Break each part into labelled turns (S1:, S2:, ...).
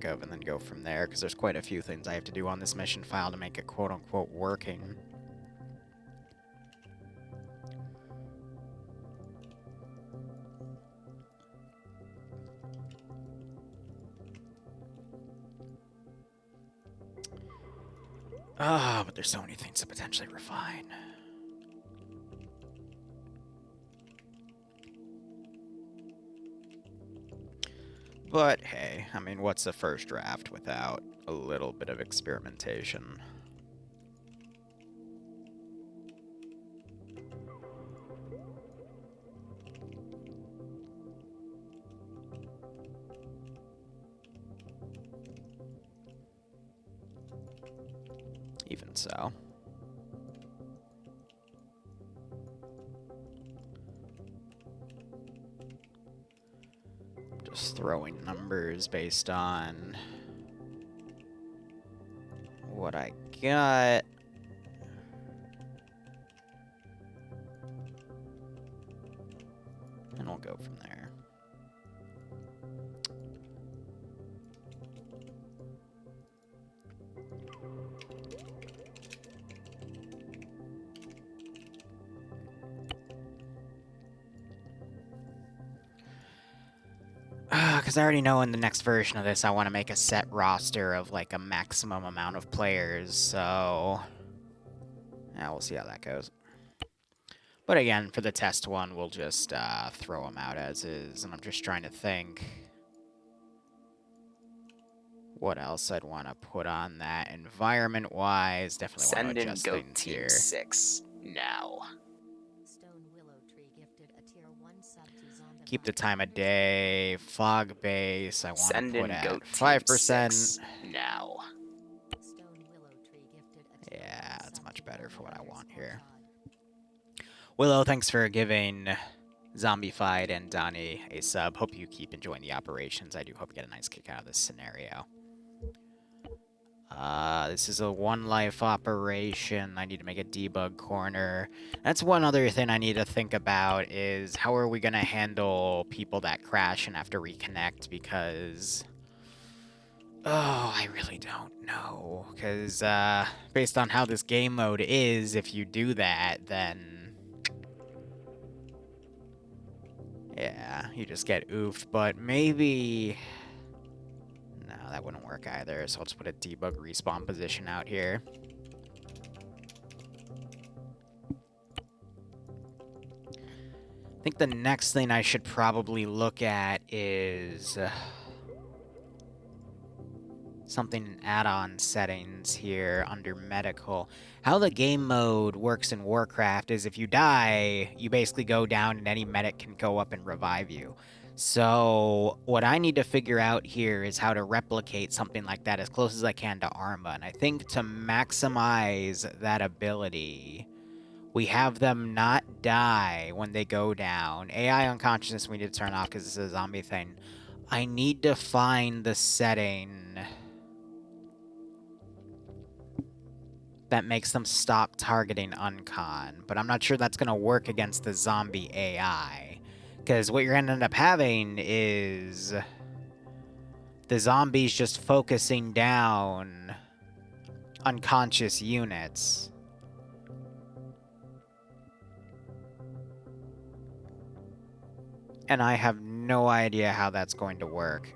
S1: think of and then go from there, because there's quite a few things I have to do on this mission file to make it quote-unquote working. But there's so many things to potentially refine. But hey, I mean, what's the first draft without a little bit of experimentation? Even so. Just throwing numbers based on what I got. And we'll go from there. Because I already know in the next version of this, I want to make a set roster of, like, a maximum amount of players, so... yeah, we'll see how that goes. But again, for the test one, we'll just throw them out as is, and I'm just trying to think what else I'd want to put on that. Environment-wise, definitely want to adjust things here.
S2: Send in Goat Team 6 now.
S1: Keep the time of day, fog base, I want to put at 5%.
S2: Now.
S1: Yeah, that's much better for what I want here. Willow, thanks for giving Zombified and Donnie a sub. Hope you keep enjoying the operations. I do hope you get a nice kick out of this scenario. This is a one-life operation. I need to make a debug corner. That's one other thing I need to think about is how are we going to handle people that crash and have to reconnect because... oh, I really don't know. Because, based on how this game mode is, if you do that, then... yeah, you just get oofed. But maybe... no, that wouldn't work either, so I'll just put a debug respawn position out here. I think the next thing I should probably look at is... something in add-on settings here under medical. How the game mode works in Warcraft is if you die, you basically go down and any medic can go up and revive you. So what I need to figure out here is how to replicate something like that as close as I can to Arma. And I think to maximize that ability, we have them not die when they go down. AI unconsciousness we need to turn off because this is a zombie thing. I need to find the setting that makes them stop targeting uncon, but I'm not sure that's going to work against the zombie AI. Because what you're going to end up having is the zombies just focusing down unconscious units. And I have no idea how that's going to work.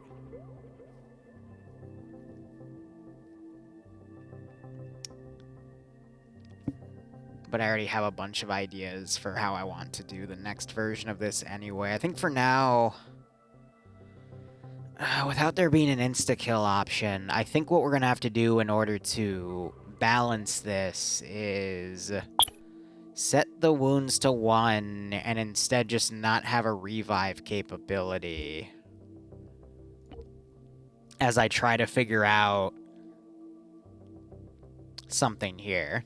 S1: But I already have a bunch of ideas for how I want to do the next version of this anyway. I think for now, without there being an insta-kill option, I think what we're going to have to do in order to balance this is set the wounds to 1 and instead just not have a revive capability as I try to figure out something here.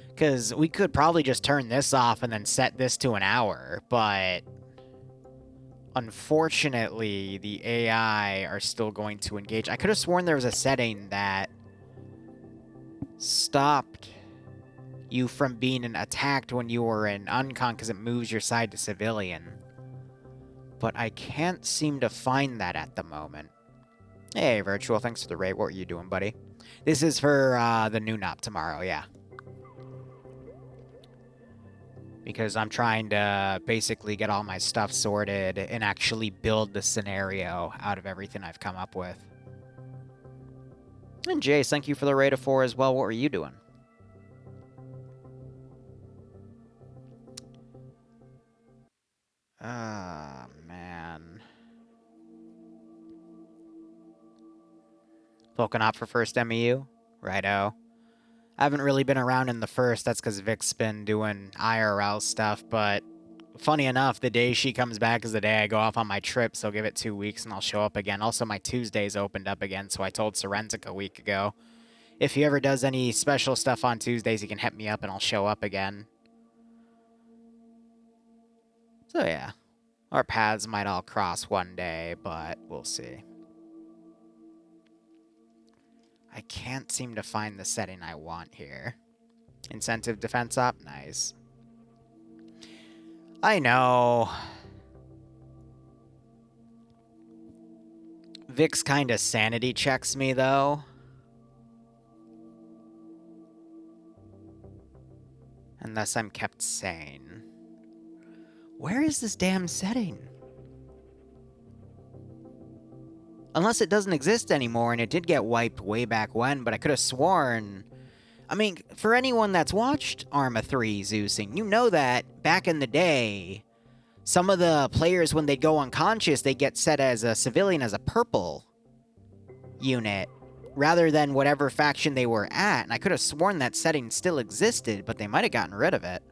S1: Because we could probably just turn this off and then set this to an hour, but unfortunately, the AI are still going to engage. I could have sworn there was a setting that stopped you from being attacked when you were in uncon because it moves your side to civilian. But I can't seem to find that at the moment. Hey, Virtual, thanks for the raid. What were you doing, buddy? This is for the new NOP tomorrow, yeah. Because I'm trying to basically get all my stuff sorted and actually build the scenario out of everything I've come up with. And Jace, thank you for the raid of 4 as well. What were you doing? Ah, man. Poking for first MEU? Righto. I haven't really been around in the first. That's because Vic's been doing IRL stuff, but funny enough, the day she comes back is the day I go off on my trip, so give it 2 weeks and I'll show up again. Also, my Tuesdays opened up again, so I told Serensic a week ago. If he ever does any special stuff on Tuesdays, he can hit me up and I'll show up again. So yeah, our paths might all cross one day, but we'll see. I can't seem to find the setting I want here. Incentive defense op? Nice. I know. Vix kind of sanity checks me, though. Unless I'm kept sane. Where is this damn setting? Unless it doesn't exist anymore, and it did get wiped way back when, but I could have sworn... I mean, for anyone that's watched Arma 3 Zeusing, you know that back in the day, some of the players, when they'd go unconscious, they get set as a civilian as a purple unit, rather than whatever faction they were at, and I could have sworn that setting still existed, but they might have gotten rid of it.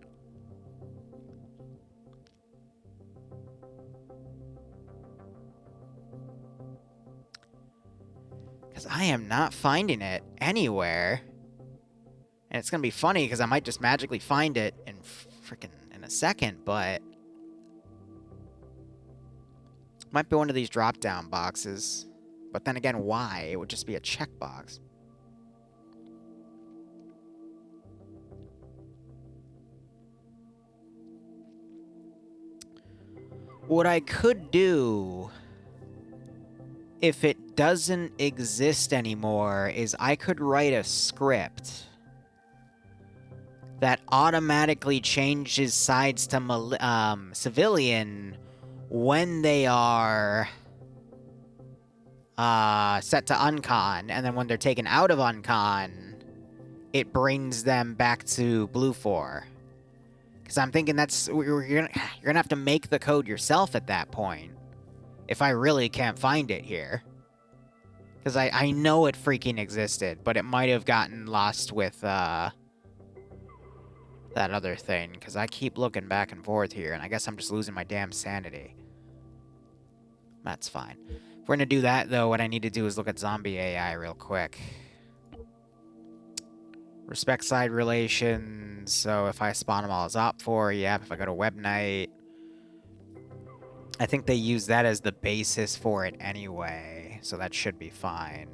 S1: Because I am not finding it anywhere. And it's going to be funny because I might just magically find it in in a second, but... Might be one of these drop-down boxes. But then again, why? It would just be a checkbox. What I could do, if it doesn't exist anymore, is I could write a script that automatically changes sides to civilian when they are set to uncon, and then when they're taken out of uncon, it brings them back to blue 4. Because I'm thinking you're gonna have to make the code yourself at that point. If I really can't find it here. Because I know it freaking existed, but it might have gotten lost with that other thing, because I keep looking back and forth here, and I guess I'm just losing my damn sanity. That's fine. If we're gonna do that, though, what I need to do is look at zombie AI real quick. Respect side relations, so if I spawn them all as op4, yeah, if I go to web night, I think they use that as the basis for it anyway, so that should be fine.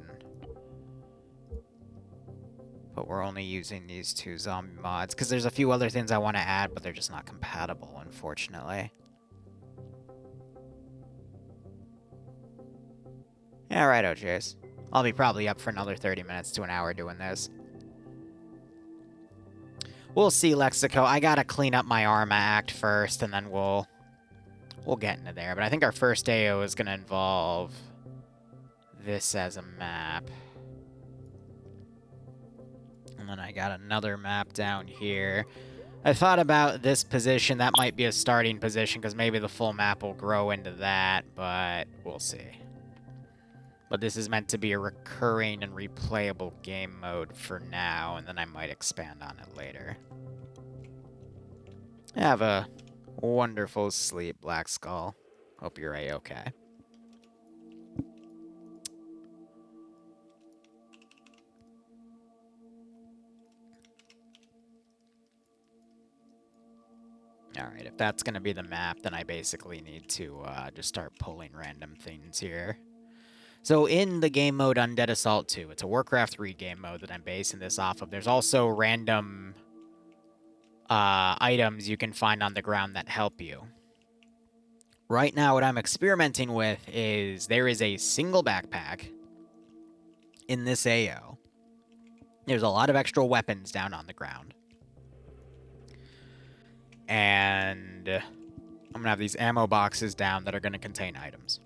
S1: But we're only using these 2 zombie mods, because there's a few other things I want to add, but they're just not compatible, unfortunately. Yeah, right, OJs. I'll be probably up for another 30 minutes to an hour doing this. We'll see, Lexico. I gotta clean up my Arma Act first, and then we'll get into there. But I think our first AO is gonna involve this as a map. And then I got another map down here. I thought about this position. That might be a starting position, because maybe the full map will grow into that, but we'll see. But this is meant to be a recurring and replayable game mode for now, and then I might expand on it later. Have a wonderful sleep, Black Skull. Hope you're A-okay. Alright, if that's going to be the map, then I basically need to just start pulling random things here. So in the game mode Undead Assault 2, it's a Warcraft 3 game mode that I'm basing this off of. There's also random items you can find on the ground that help you. Right now, what I'm experimenting with is there is a single backpack in this AO. There's a lot of extra weapons down on the ground. And I'm going to have these ammo boxes down that are going to contain items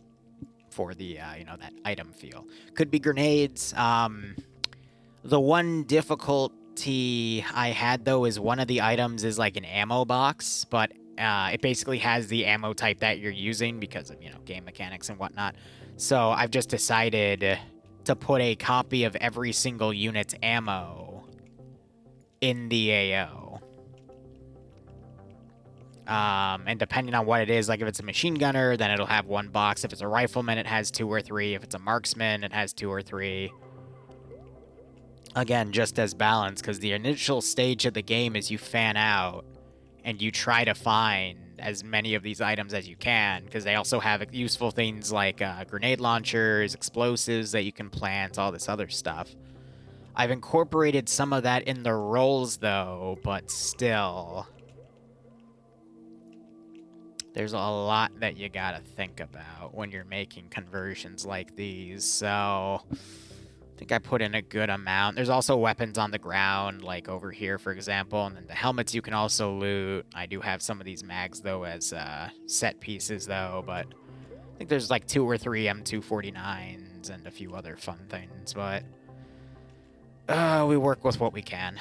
S1: for the, that item feel. Could be grenades. The one difficulty I had, though, is one of the items is like an ammo box, but it basically has the ammo type that you're using because of, game mechanics and whatnot. So I've just decided to put a copy of every single unit's ammo in the AO. And depending on what it is, like if it's a machine gunner, then it'll have one box. If it's a rifleman, it has 2 or 3. If it's a marksman, it has 2 or 3. Again, just as balance, because the initial stage of the game is you fan out and you try to find as many of these items as you can, because they also have useful things like grenade launchers, explosives that you can plant, all this other stuff. I've incorporated some of that in the rolls, though, but still, there's a lot that you gotta think about when you're making conversions like these, so I think I put in a good amount. There's also weapons on the ground, like over here, for example, and then the helmets you can also loot. I do have some of these mags, though, as set pieces, though, but I think there's like 2 or 3 M249s and a few other fun things, but we work with what we can.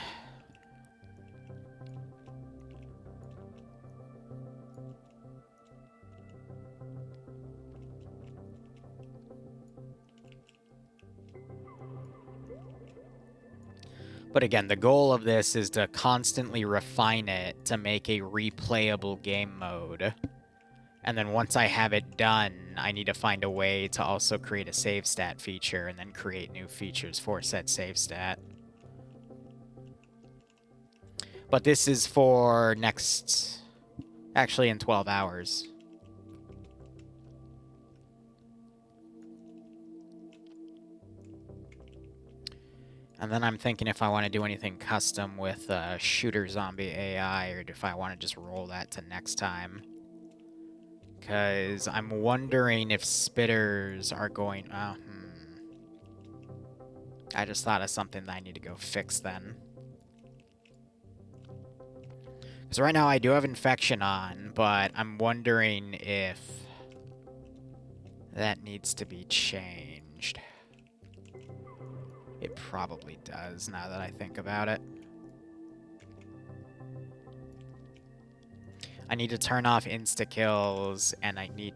S1: But again, the goal of this is to constantly refine it to make a replayable game mode. And then once I have it done, I need to find a way to also create a save stat feature and then create new features for said save stat. But this is for next... actually in 12 hours. And then I'm thinking if I want to do anything custom with shooter zombie AI, or if I want to just roll that to next time. Because I'm wondering if spitters are going... I just thought of something that I need to go fix then. Because right now I do have infection on, but I'm wondering if that needs to be changed. It probably does, now that I think about it. I need to turn off insta-kills, and I need...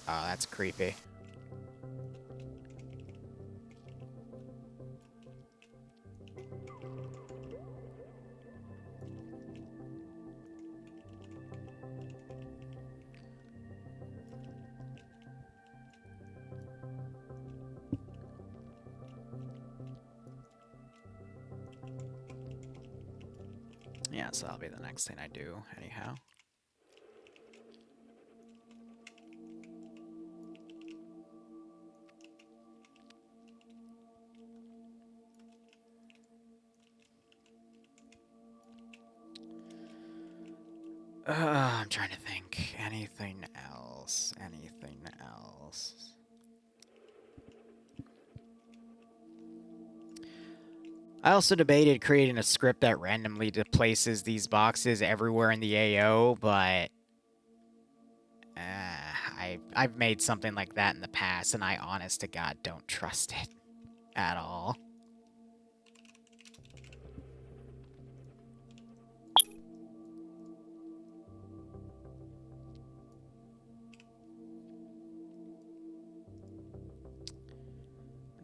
S1: Oh, that's creepy. Yeah, so that'll be the next thing I do, anyhow. I'm trying to think. Anything else? Anything else? I also debated creating a script that randomly places these boxes everywhere in the AO, but I've made something like that in the past, and I honest to God don't trust it at all.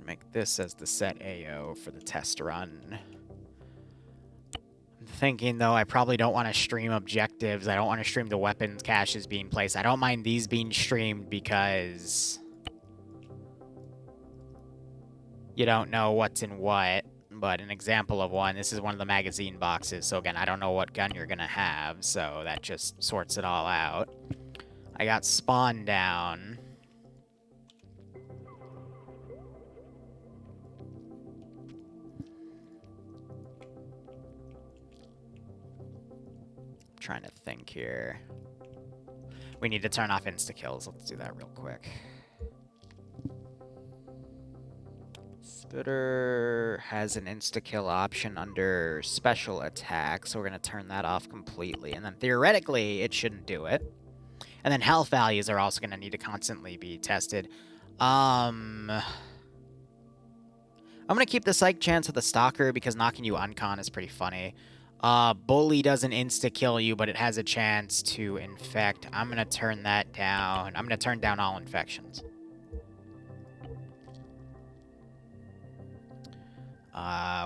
S1: Make this as the set AO for the test run. I'm thinking, though, I probably don't want to stream objectives. I don't want to stream the weapons caches being placed. I don't mind these being streamed because you don't know what's in what. But an example of one, this is one of the magazine boxes. So again, I don't know what gun you're going to have, so that just sorts it all out. I got spawn down. trying to think here. We need to turn off insta-kills. Let's do that real quick. Spitter has an insta-kill option under special attack, so we're going to turn that off completely. And then theoretically, it shouldn't do it. And then health values are also going to need to constantly be tested. I'm going to keep the psych chance with the Stalker because knocking you uncon is pretty funny. Bully doesn't insta-kill you, but it has a chance to infect. I'm going to turn that down. I'm going to turn down all infections.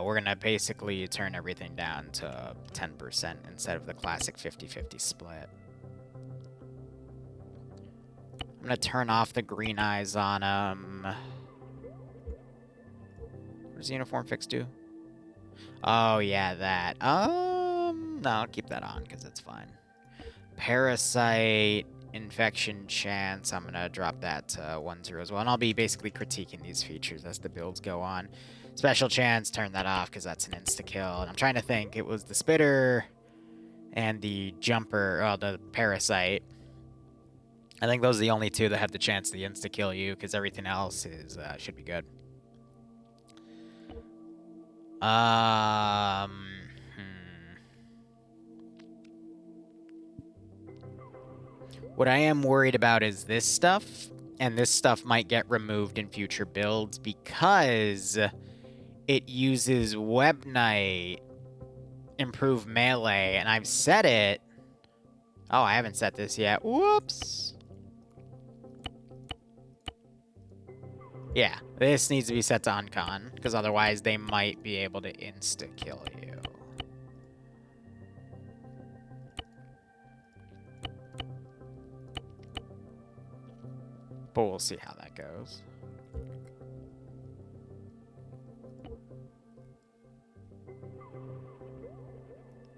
S1: We're going to basically turn everything down to 10% instead of the classic 50-50 split. I'm going to turn off the green eyes on him. What does the uniform fix do? Oh, yeah, that. No, I'll keep that on because it's fine. Parasite, infection chance, I'm going to drop that to 1-0 as well. And I'll be basically critiquing these features as the builds go on. Special chance, turn that off because that's an insta-kill. And I'm trying to think. It was the Spitter and the Jumper, the Parasite. I think those are the only two that have the chance to insta-kill you because everything else is should be good. What I am worried about is this stuff, and this stuff might get removed in future builds because it uses Web Knight, improve melee, and I've set it. Oh, I haven't set this yet. Whoops. Yeah, this needs to be set to uncon, because otherwise they might be able to insta-kill you. But we'll see how that goes.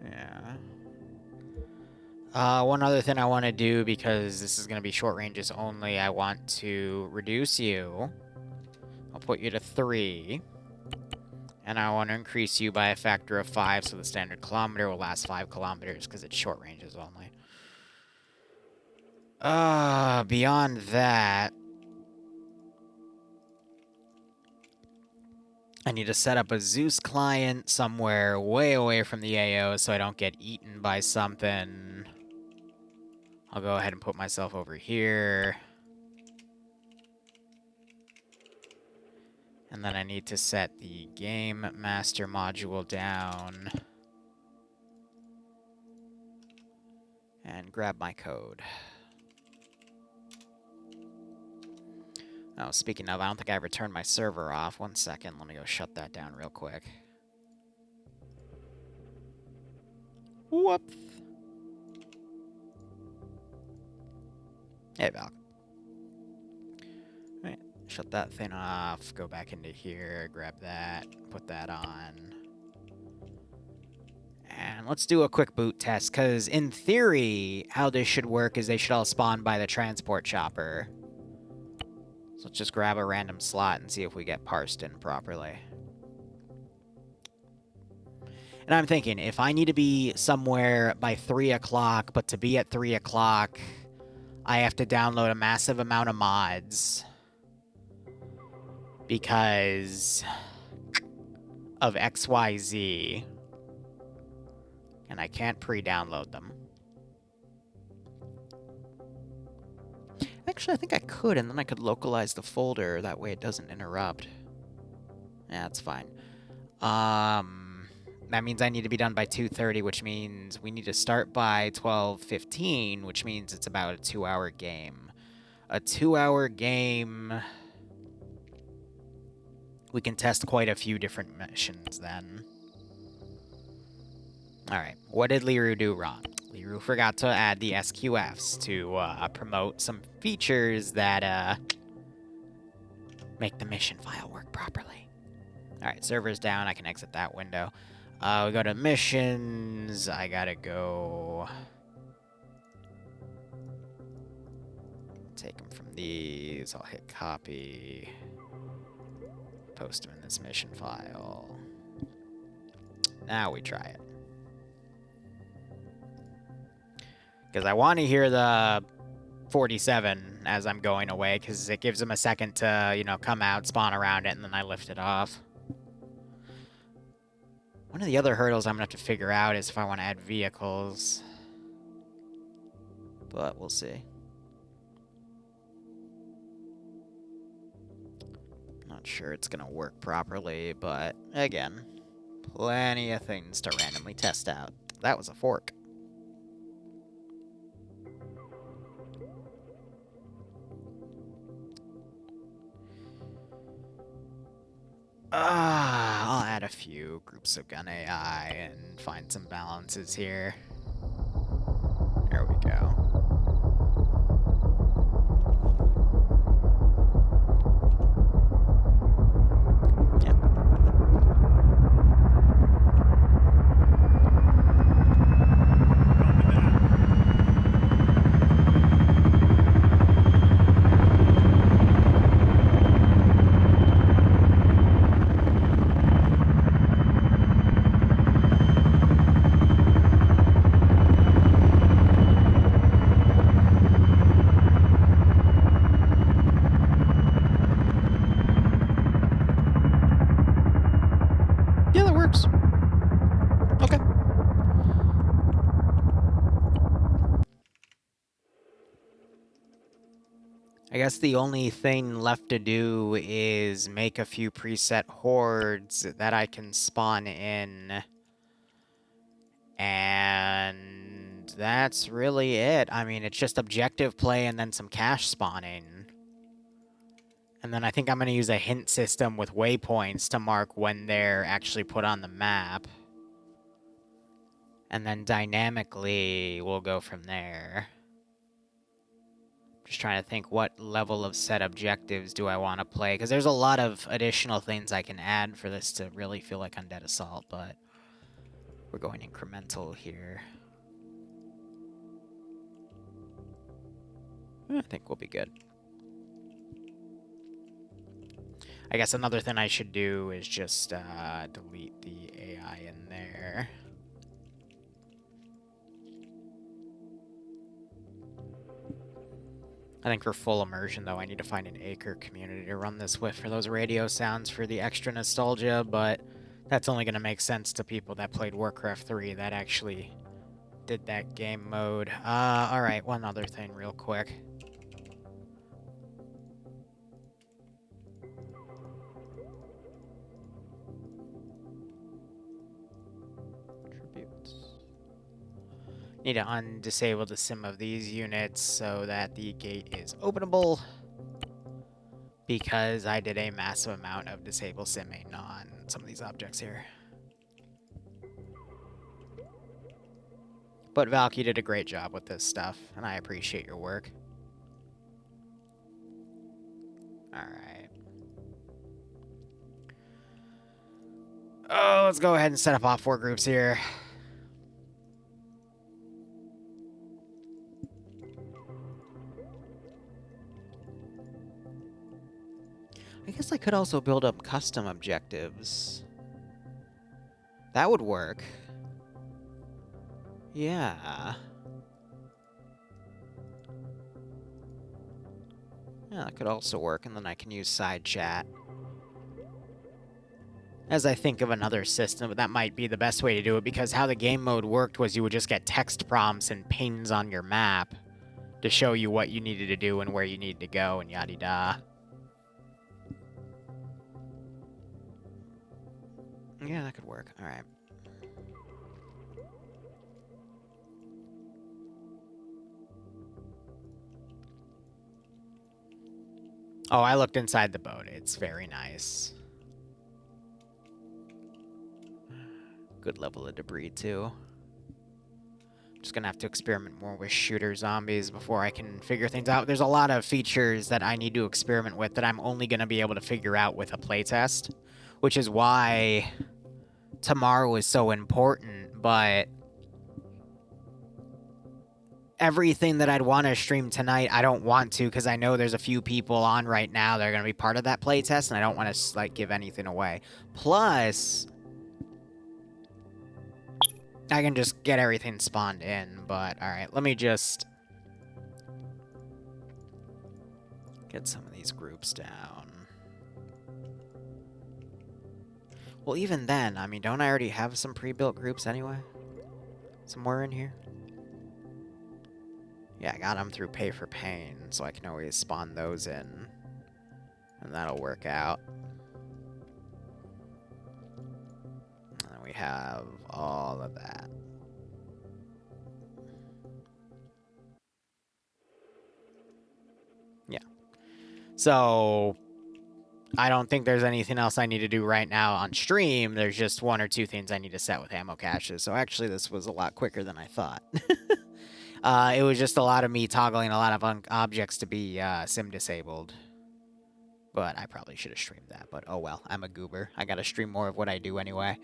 S1: Yeah. One other thing I want to do, because this is going to be short ranges only, I want to reduce you. I'll put you to 3. And I want to increase you by a factor of 5, so the standard kilometer will last 5 kilometers, because it's short ranges only. Beyond that, I need to set up a Zeus client somewhere way away from the AO so I don't get eaten by something. I'll go ahead and put myself over here. And then I need to set the Game Master module down. And grab my code. Oh, speaking of, I don't think I ever turned my server off. 1 second, let me go shut that down real quick. Whoops. Hey, Val. Right, shut that thing off, go back into here, grab that, put that on. And let's do a quick boot test, because in theory, how this should work is they should all spawn by the transport chopper. So let's just grab a random slot and see if we get parsed in properly. And I'm thinking, if I need to be somewhere by 3 o'clock, but to be at 3 o'clock, I have to download a massive amount of mods. Because of XYZ. And I can't pre-download them. Actually, I think I could, and then I could localize the folder. That way it doesn't interrupt. Yeah, that's fine. That means I need to be done by 2:30, which means we need to start by 12:15, which means it's about a 2-hour game. A 2-hour game... We can test quite a few different missions then. Alright, what did Liru do wrong? Liru forgot to add the SQFs to promote some features that make the mission file work properly. Alright, server's down. I can exit that window. We go to missions. I gotta go... Take them from these. I'll hit copy. Post them in this mission file. Now we try it. Because I want to hear the 47 as I'm going away, because it gives them a second to, you know, come out, spawn around it, and then I lift it off. One of the other hurdles I'm going to have to figure out is if I want to add vehicles. But we'll see. Not sure it's going to work properly, but again, plenty of things to randomly test out. That was a fork. I'll add a few groups of gun AI and find some balances here. There we go. Yeah, that works. Okay. I guess the only thing left to do is make a few preset hordes that I can spawn in. And that's really it. I mean, it's just objective play and then some cache spawning. And then I think I'm going to use a hint system with waypoints to mark when they're actually put on the map. And then dynamically, we'll go from there. Just trying to think what level of set objectives do I want to play. Because there's a lot of additional things I can add for this to really feel like Undead Assault, but we're going incremental here. I think we'll be good. I guess another thing I should do is just delete the AI in there. I think for full immersion, though, I need to find an acre community to run this with for those radio sounds for the extra nostalgia, but that's only going to make sense to people that played Warcraft 3 that actually did that game mode. Alright, one other thing real quick. Need to undisable the sim of these units so that the gate is openable, because I did a massive amount of disable simming on some of these objects here. But Valk, you did a great job with this stuff, and I appreciate your work. Alright. Oh, let's go ahead and set up all 4 groups here. I guess I could also build up custom objectives. That would work. Yeah. Yeah, that could also work, and then I can use side chat. As I think of another system, that might be the best way to do it, because how the game mode worked was you would just get text prompts and pings on your map to show you what you needed to do and where you needed to go and yada-da. Yeah, that could work. All right. Oh, I looked inside the boat. It's very nice. Good level of debris, too. Just gonna have to experiment more with shooter zombies before I can figure things out. There's a lot of features that I need to experiment with that I'm only gonna be able to figure out with a playtest, which is why tomorrow is so important, but everything that I'd want to stream tonight, I don't want to, because I know there's a few people on right now that are going to be part of that playtest, and I don't want to, like, give anything away. Plus, I can just get everything spawned in, but alright, let me just get some of these groups down. Well, even then, I mean, don't I already have some pre-built groups anyway? Somewhere in here? Yeah, I got them through Pay for Pain, so I can always spawn those in. And that'll work out. And then we have all of that. Yeah. So, I don't think there's anything else I need to do right now on stream. There's just one or two things I need to set with ammo caches. So actually, this was a lot quicker than I thought. It was just a lot of me toggling a lot of objects to be sim disabled. But I probably should have streamed that. But oh well, I'm a goober. I gotta stream more of what I do anyway.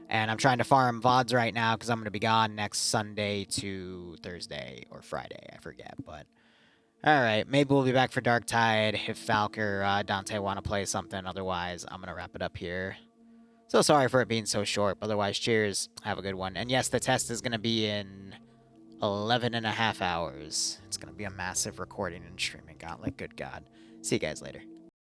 S1: And I'm trying to farm VODs right now because I'm going to be gone next Sunday to Thursday or Friday. I forget, but... Alright, maybe we'll be back for Dark Tide if Falk or Dante want to play something. Otherwise, I'm going to wrap it up here. So sorry for it being so short. Otherwise, cheers. Have a good one. And yes, the test is going to be in 11.5 hours. It's going to be a massive recording and streaming gauntlet. Good God. See you guys later.